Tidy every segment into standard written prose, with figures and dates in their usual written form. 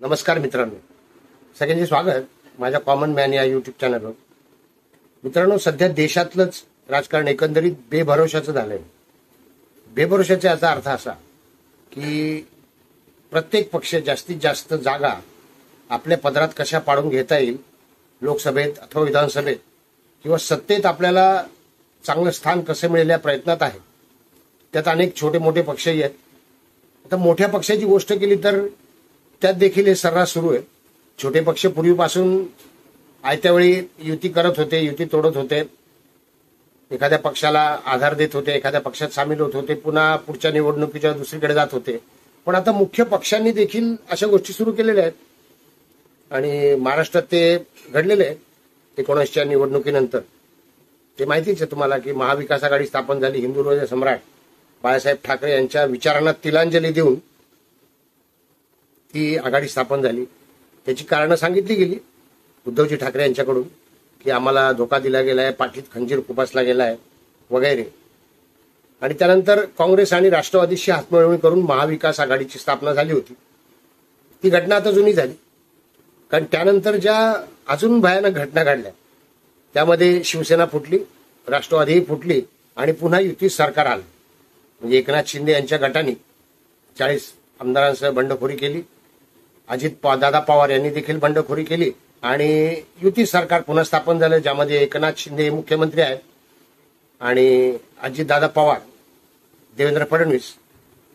नमस्कार मित्रांनो, सगळ्यांचे स्वागत माझ्या कॉमन मॅन या यूट्यूब चॅनलवर. मित्रांनो, सध्या देशातलंच राजकारण एकंदरीत बेभरोशाचं झालंय. बेभरोशाचा याचा अर्थ असा की प्रत्येक पक्ष जास्तीत जास्त जागा आपल्या पदरात कशा पाडून घेता येईल, लोकसभेत अथवा विधानसभेत किंवा सत्तेत आपल्याला चांगलं स्थान कसं मिळेल या प्रयत्नात आहे. त्यात अनेक छोटे मोठे पक्षही आहेत. आता मोठ्या पक्षाची गोष्ट केली तर त्यात देखील हे सर्रास सुरू आहे. छोटे पक्ष पूर्वीपासून आयत्या वेळी युती करत होते, युती तोडत होते, एखाद्या पक्षाला आधार देत होते, एखाद्या पक्षात सामील होत होते, पुन्हा पुढच्या निवडणुकीच्या दुसरीकडे जात होते. पण आता मुख्य पक्षांनी देखील अशा गोष्टी सुरू केलेल्या आहेत आणि महाराष्ट्रात ते घडलेले आहे. 19च्या निवडणुकीनंतर ते माहितीच आहे तुम्हाला की महाविकास आघाडी स्थापन झाली. हिंदुत्वचे सम्राट बाळासाहेब ठाकरे यांच्या विचारांना तिलांजली देऊन ती आघाडी स्थापन झाली. त्याची कारणं सांगितली गेली उद्धवजी ठाकरे यांच्याकडून की आम्हाला धोका दिला गेलाय, पाठीत खंजीर खुपसला गेलाय वगैरे. आणि त्यानंतर काँग्रेस आणि राष्ट्रवादीशी हातमिळवणी करून महाविकास आघाडीची स्थापना झाली होती. ती घटना आता जुनी झाली, कारण त्यानंतर ज्या अजून भयानक घटना घडल्या त्यामध्ये शिवसेना फुटली, राष्ट्रवादीही फुटली आणि पुन्हा युती सरकार आलं. म्हणजे एकनाथ शिंदे यांच्या गटाने 40 आमदारांसह बंडखोरी केली. दादा पवार यांनी देखील बंडखोरी केली आणि युती सरकार पुन्हा स्थापन झालं, ज्यामध्ये एकनाथ शिंदे मुख्यमंत्री आहेत आणि दादा पवार, देवेंद्र फडणवीस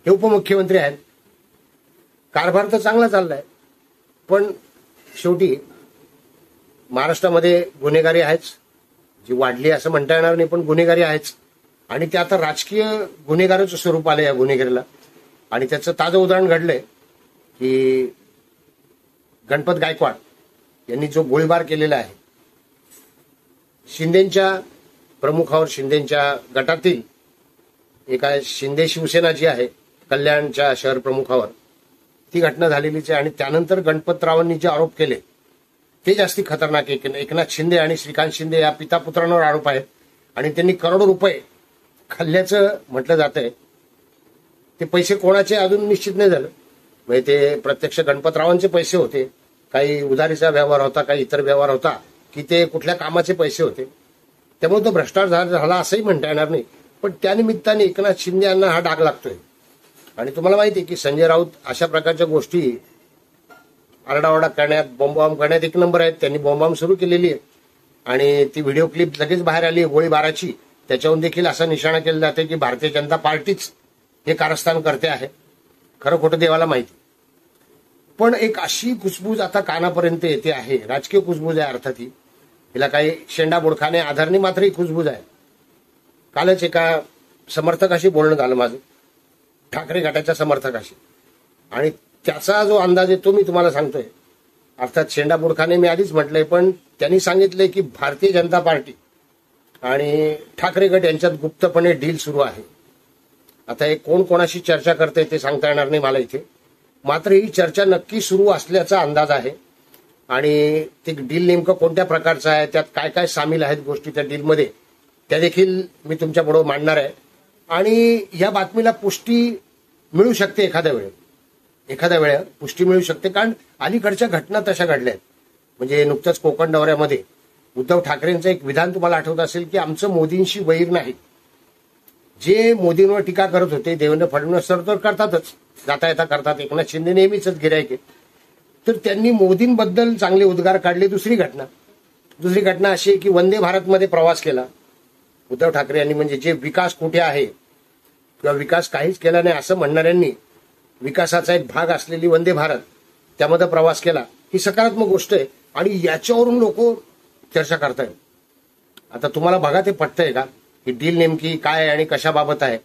हे उपमुख्यमंत्री आहेत. कारभार तर चांगला चाललाय, पण शेवटी महाराष्ट्रामध्ये गुन्हेगारी आहेच, जी वाढली असं म्हणता येणार नाही, पण गुन्हेगारी आहेच. आणि ते आता राजकीय गुन्हेगाराचं स्वरूप आलं या गुन्हेगारीला. आणि त्याचं ताजं उदाहरण घडलंय की गणपत गायकवाड यांनी जो गोळीबार केलेला आहे शिंदेच्या प्रमुखावर, शिंदेच्या गटातील एका शिंदे शिवसेना जी आहे कल्याणच्या शहर प्रमुखावर, ती घटना झालेलीच आहे. आणि त्यानंतर गणपतरावांनी जे आरोप केले ते जास्ती खतरनाक आहे. एकनाथ शिंदे आणि श्रीकांत शिंदे या पिता पुत्रांवर आरोप आहेत आणि त्यांनी करोडो रुपये खाल्ल्याचं म्हटलं जात आहे. ते पैसे कोणाचे अजून निश्चित नाही झालं. म्हणजे ते प्रत्यक्ष गणपतरावांचे पैसे होते, काही उधारीचा व्यवहार होता, काही इतर व्यवहार होता, की ते कुठल्या कामाचे पैसे होते. त्यामुळे तो भ्रष्टाचार झाला असंही म्हणता येणार नाही. पण त्यानिमित्ताने एकनाथ शिंदे यांना हा डाग लागतोय. आणि तुम्हाला माहिती आहे की संजय राऊत अशा प्रकारच्या गोष्टी आरडाओरडा करण्यात, बॉम्ब करण्यात एक नंबर आहेत. त्यांनी बॉम्ब सुरू केलेली आहे आणि ती व्हिडिओ क्लिप लगेच बाहेर आली गोळीबाराची. त्याच्याहून देखील असा निशाणा केला जाते की भारतीय जनता पार्टीच हे कारस्थान करते आहे. खरं खोटं देवाला माहिती. पण एक अशी कुजबूज आता कानापर्यंत येते आहे, राजकीय कुजबूज आहे अर्थात ही, हिला काही शेंडा बोडखाने आधार नाही, मात्र ही कुजबूज आहे. कालच एका समर्थकाशी बोलणं झालं माझं, ठाकरे गटाच्या समर्थकाशी, आणि त्याचा जो अंदाज आहे तो मी तुम्हाला सांगतोय. अर्थात शेंडा बोडखाने मी आधीच म्हटलंय, पण त्यांनी सांगितलंय की भारतीय जनता पार्टी आणि ठाकरे गट यांच्यात गुप्तपणे डील सुरू आहे. आता हे कोण कोणाशी चर्चा करते ते सांगता येणार नाही मला इथे, मात्र ही चर्चा नक्की सुरू असल्याचा अंदाज आहे. आणि ते डील नेमकं कोणत्या प्रकारचं आहे, त्यात काय काय सामील आहेत गोष्टी त्या डीलमध्ये, त्या देखील मी तुमच्यापुढे मांडणार आहे. आणि या बातमीला पुष्टी मिळू शकते एखाद्या वेळेला पुष्टी मिळू शकते, कारण अलीकडच्या घटना तशा घडल्या आहेत. म्हणजे नुकतंच कोकण दौऱ्यामध्ये उद्धव ठाकरेंचं एक विधान तुम्हाला आठवत असेल की आमचं मोदींशी वैर नाही. जे मोदींवर टीका करत होते देवेंद्र फडणवीस सर तर करतातच, जाता येता करतात, एकनाथ शिंदे नेहमीच गिऱ्हाईक आहे, तर त्यांनी मोदींबद्दल चांगले उद्गार काढले. दुसरी घटना अशी आहे की वंदे भारतमध्ये प्रवास केला उद्धव ठाकरे यांनी. म्हणजे जे विकास कुठे आहे किंवा विकास काहीच केला नाही असं म्हणणाऱ्यांनी विकासाचा एक भाग असलेली वंदे भारत त्यामध्ये प्रवास केला, ही सकारात्मक गोष्ट आहे. आणि याच्यावरून लोक चर्चा करतायत. आता तुम्हाला बघा ते पटतंय का, ही डील नेमकी काय आहे आणि कशाबाबत आहे.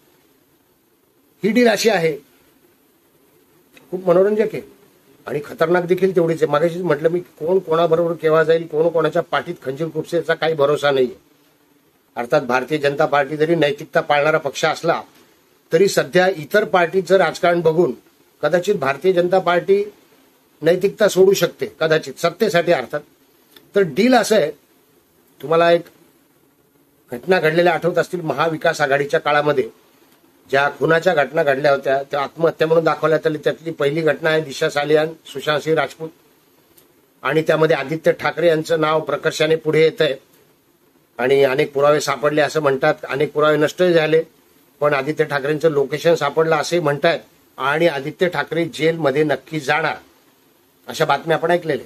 ही डील अशी आहे, खूप मनोरंजक आहे आणि खतरनाक देखील तेवढीच आहे. मागाशीच म्हटलं मी, कोण कोणाबरोबर केव्हा जाईल, कोण कोणाच्या पाठीत खंजीर खुपसेचा काही भरोसा नाहीये. अर्थात भारतीय जनता पार्टी जरी नैतिकता पाळणारा पक्ष असला तरी सध्या इतर पार्टीचं राजकारण बघून कदाचित भारतीय जनता पार्टी नैतिकता सोडू शकते, कदाचित सत्तेसाठी अर्थात. तर डील असं आहे, तुम्हाला एक घटना घडलेल्या आठवत असतील महाविकास आघाडीच्या काळामध्ये, ज्या खुनाच्या घटना घडल्या होत्या त्या आत्महत्या म्हणून दाखवल्यात आली. त्यातली पहिली घटना आहे दिशा सालियान, सुशांत सिंह राजपूत, आणि त्यामध्ये आदित्य ठाकरे यांचं नाव प्रकर्षाने पुढे येत आहे. आणि अनेक पुरावे सापडले असं म्हणतात, अनेक पुरावे नष्ट झाले, पण आदित्य ठाकरेंचं लोकेशन सापडलं असे म्हणतात. आणि आदित्य ठाकरे जेलमध्ये नक्की जाणार अशा बातम्या आपण ऐकलेल्या.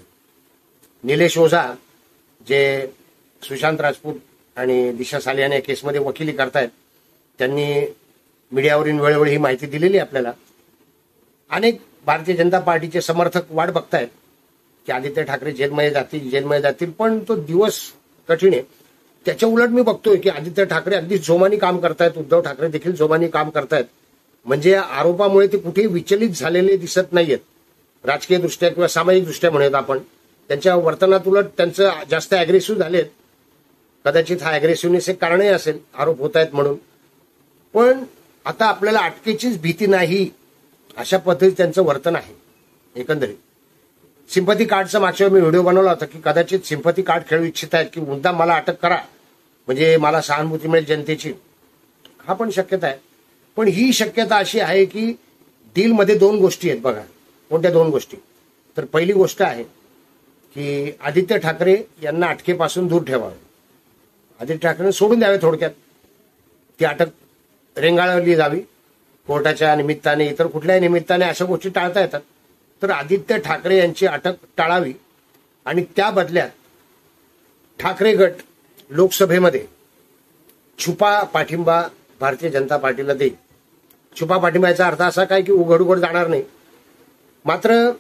निलेश ओझा जे सुशांत राजपूत आणि दिशा सालियान या केसमध्ये वकिली करतायत, त्यांनी मीडियावरील वेळोवेळी ही माहिती दिलेली आपल्याला. अनेक भारतीय जनता पार्टीचे समर्थक वाट बघतायत की आदित्य ठाकरे जेलमध्ये जातील, पण तो दिवस कठीण आहे. त्याच्या उलट मी बघतोय की आदित्य ठाकरे अगदी जोमाने काम करतायत, उद्धव ठाकरे देखील जोमाने काम करतायत. म्हणजे या आरोपामुळे ते कुठेही विचलित झालेले दिसत नाहीयेत, राजकीय दृष्ट्या किंवा सामाजिक दृष्ट्या म्हणूयात आपण. त्यांच्या वर्तनात उलट त्यांचं जास्त अग्रेसिव्ह झालेत. कदाचित हा अग्रेसिव्हनेस एक कारणही असेल आरोप होत आहेत म्हणून. पण आता आपल्याला अटकेचीच भीती नाही अशा पद्धतीत त्यांचं वर्तन आहे. एकंदरीत सिंपथी कार्डचा मागच्या मी व्हिडिओ बनवला होता की कदाचित सिंपथी कार्ड खेळू इच्छित आहेत की मुद्दाम मला अटक करा म्हणजे मला सहानुभूती मिळेल जनतेची. हा पण शक्यता आहे. पण ही शक्यता अशी आहे की डीलमध्ये दोन गोष्टी आहेत बघा. कोणत्या दोन गोष्टी? तर पहिली गोष्ट आहे की आदित्य ठाकरे यांना अटकेपासून दूर ठेवावे, आदित्य ठाकरे सोडून द्यावे. थोडक्यात ती अटक रेंगाळवली जावी कोर्टाच्या निमित्ताने, इतर कुठल्याही निमित्ताने अशा गोष्टी टाळता येतात. तर आदित्य ठाकरे यांची अटक टाळावी आणि त्या बदल्यात ठाकरे गट लोकसभेमध्ये छुपा पाठिंबा भारतीय जनता पार्टीला देईल. छुपा पाठिंबा याचा अर्थ असा काय की उघड उघड जाणार नाही, मात्र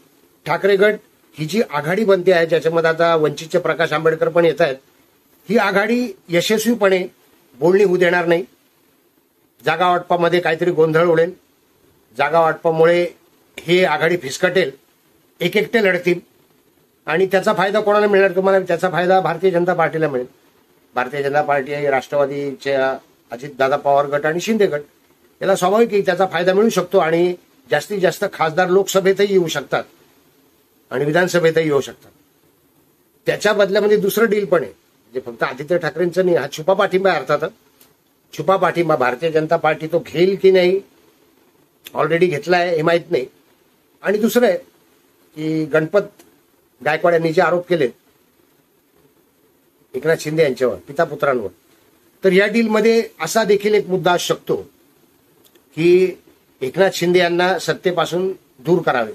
ठाकरे गट ही जी आघाडी बनते आहे ज्याच्यामध्ये आता वंचितचे प्रकाश आंबेडकर पण येत आहेत, ही आघाडी यशस्वीपणे बोलणी होऊ देणार नाही. जागा वाटपामध्ये काहीतरी गोंधळ उडेल, जागा वाटपामुळे हे आघाडी फिसकटेल, एक एकटे लढतील आणि त्याचा फायदा कोणाला मिळणार तुम्हाला? त्याचा फायदा भारतीय जनता पार्टीला मिळेल. भारतीय जनता पार्टी, राष्ट्रवादीच्या अजितदादा पवार गट आणि शिंदे गट याला स्वाभाविक त्याचा फायदा मिळू शकतो आणि जास्तीत जास्त खासदार लोकसभेतही येऊ शकतात आणि विधानसभेतही येऊ शकतात. त्याच्या बदल्यामध्ये दुसरं डील पण आहे जे फक्त आदित्य ठाकरेंचं नाही, हा छुपा पाठिंबा आहे. अर्थात छुपा पाठिंबा भारतीय जनता पार्टी तो घेईल की नाही, ऑलरेडी घेतलाय हे माहीत नाही. आणि दुसरं आहे की गणपत गायकवाड यांनी जे आरोप केले एकनाथ शिंदे यांच्यावर, पिता पुत्रांवर, तर या डीलमध्ये असा देखील एक मुद्दा असू शकतो की एकनाथ शिंदे यांना सत्तेपासून दूर करावे.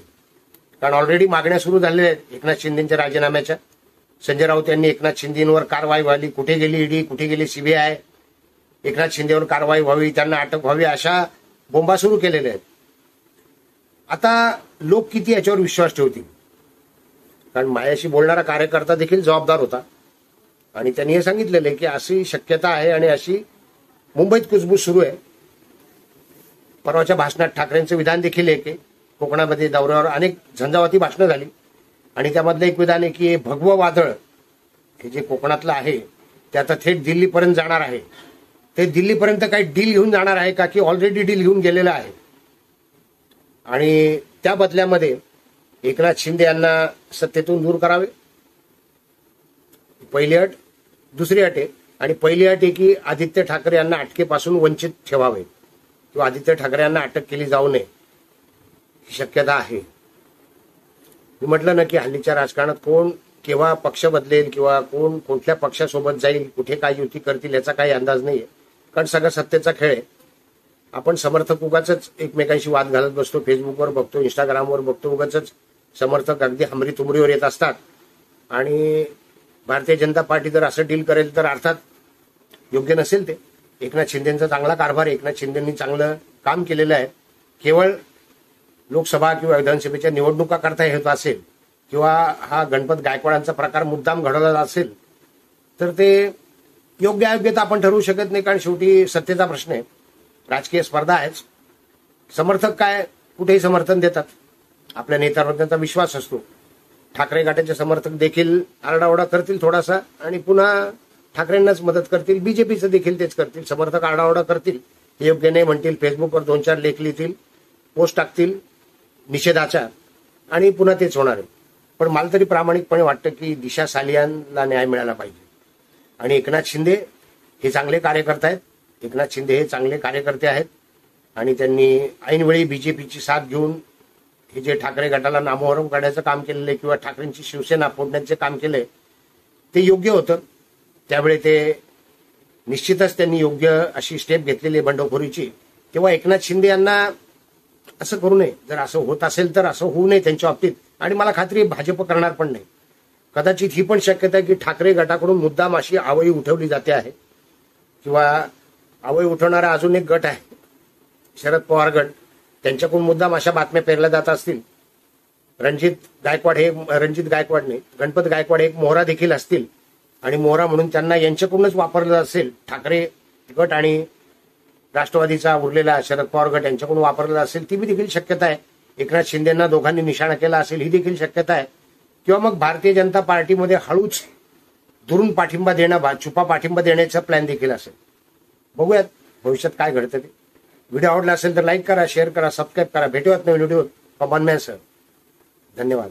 कारण ऑलरेडी मागण्या सुरू झालेल्या आहेत एकनाथ शिंदेच्या राजीनाम्याच्या. संजय राऊत यांनी एकनाथ शिंदेवर कारवाई व्हावी, कुठे गेली ईडी, कुठे गेली सीबीआय, एकनाथ शिंदेवर कारवाई व्हावी, त्यांना अटक व्हावी, अशा बोंबा सुरू केलेल्या आहेत. आता लोक किती याच्यावर विश्वास ठेवतील? कारण माझ्याशी बोलणारा कार्यकर्ता देखील जबाबदार होता आणि त्यांनी हे सांगितलेलं आहे की अशी शक्यता आहे आणि अशी मुंबईत कुजबूज सुरू आहे. परवाच्या भाषणात ठाकरेंचं विधान देखील आहे की कोकणामध्ये दौऱ्यावर अनेक झंझावाती भाषणं झाली आणि त्यामधलं एक विधान आहे की हे भगवं वादळ हे जे कोकणातलं आहे ते आता थेट दिल्लीपर्यंत जाणार आहे. ते दिल्लीपर्यंत काही डील घेऊन जाणार आहे का की ऑलरेडी डील घेऊन गेलेलं आहे? आणि त्या बदल्यामध्ये एकनाथ शिंदे यांना सत्तेतून दूर करावे, पहिली अट. दुसरी अट आहे आणि पहिली अट आहे की आदित्य ठाकरे यांना अटकेपासून वंचित ठेवावे किंवा आदित्य ठाकरे यांना अटक केली जाऊ नये ही शक्यता आहे. मी म्हटलं ना की हल्लीच्या राजकारणात कोण केव्हा पक्ष बदलेल किंवा कोण कुठल्या पक्षासोबत जाईल, कुठे काय युती करतील याचा काही अंदाज नाहीये. कारण सगळं सत्तेचा खेळ आहे. आपण समर्थक उगाच एकमेकांशी वाद घालत बसतो, फेसबुकवर बघतो, इंस्टाग्रामवर बघतो, उगाच समर्थक अगदी हमरी तुमरीवर येत असतात. आणि भारतीय जनता पार्टी जर असं डील करेल तर अर्थात योग्य नसेल ते. एकनाथ शिंदेचा चांगला कारभार, एकनाथ शिंदेंनी चांगलं काम केलेलं आहे. केवळ लोकसभा किंवा विधानसभेच्या निवडणुका करता येत असेल किंवा हा गणपत गायकवाडांचा प्रकार मुद्दाम घडवला असेल तर ते योग्य अयोग्यता आपण ठरवू शकत नाही. कारण शेवटी सत्तेचा प्रश्न आहे, राजकीय स्पर्धा आहेच. समर्थक काय कुठेही समर्थन देतात, आपल्या नेत्यांवर त्यांचा विश्वास असतो. ठाकरे गटाचे समर्थक देखील आरडाओरडा करतील थोडासा आणि पुन्हा ठाकरेंनाच मदत करतील. बीजेपीचं देखील तेच करतील, समर्थक आरडाओरडा करतील, हे योग्य नाही म्हणतील, फेसबुकवर 2-4 लेख लिहितील, पोस्ट टाकतील निषेधाच्या आणि पुन्हा तेच होणार आहे. पण मला तरी प्रामाणिकपणे वाटतं की दिशा सालियानला न्याय मिळाला पाहिजे आणि एकनाथ शिंदे हे चांगले कार्यकर्ते आहेत. एकनाथ शिंदे हे चांगले कार्यकर्ते आहेत आणि त्यांनी ऐनवेळी बीजेपीची साथ घेऊन हे जे ठाकरे गटाला नामोहरम करण्याचं काम केलेलं आहे किंवा ठाकरेंची शिवसेना फोडण्याचे काम केलंय ते योग्य होतं. त्यावेळी ते निश्चितच त्यांनी योग्य अशी स्टेप घेतलेली बंडखोरीची. तेव्हा एकनाथ शिंदे यांना असं करू नये. जर असं होत असेल तर असं होऊ नये त्यांच्या बाबतीत. आणि मला खात्री आहे भाजप करणार पण नाही. कदाचित ही पण शक्यता आहे की ठाकरे गटाकडून मुद्दाम अशी आवई उठवली जाते आहे किंवा आवई उठवणारा अजून एक गट आहे शरद पवार गट, त्यांच्याकडून मुद्दाम अशा बातम्या पेरल्या जात असतील. रणजित गायकवाड नाही, गणपत गायकवाड हे एक मोहरा देखील असतील आणि मोहरा म्हणून त्यांना यांच्याकडूनच वापरलं असेल. ठाकरे गट आणि राष्ट्रवादीचा उरलेला शरद पवार गट यांच्याकडून वापरलं असेल ती देखील शक्यता आहे. एकनाथ शिंदेंना दोघांनी निशाणा केला असेल ही देखील शक्यता आहे. किंवा मग भारतीय जनता पार्टीमध्ये हळूच दुरून पाठिंबा देणं, छुपा पाठिंबा देण्याचा प्लॅन देखील असेल. बघूयात भविष्यात काय घडतं ते. व्हिडिओ आवडला असेल तर लाईक करा, शेअर करा, सबस्क्राईब करा. भेटूयात नवीन व्हिडिओ पवन मॅन सर. धन्यवाद.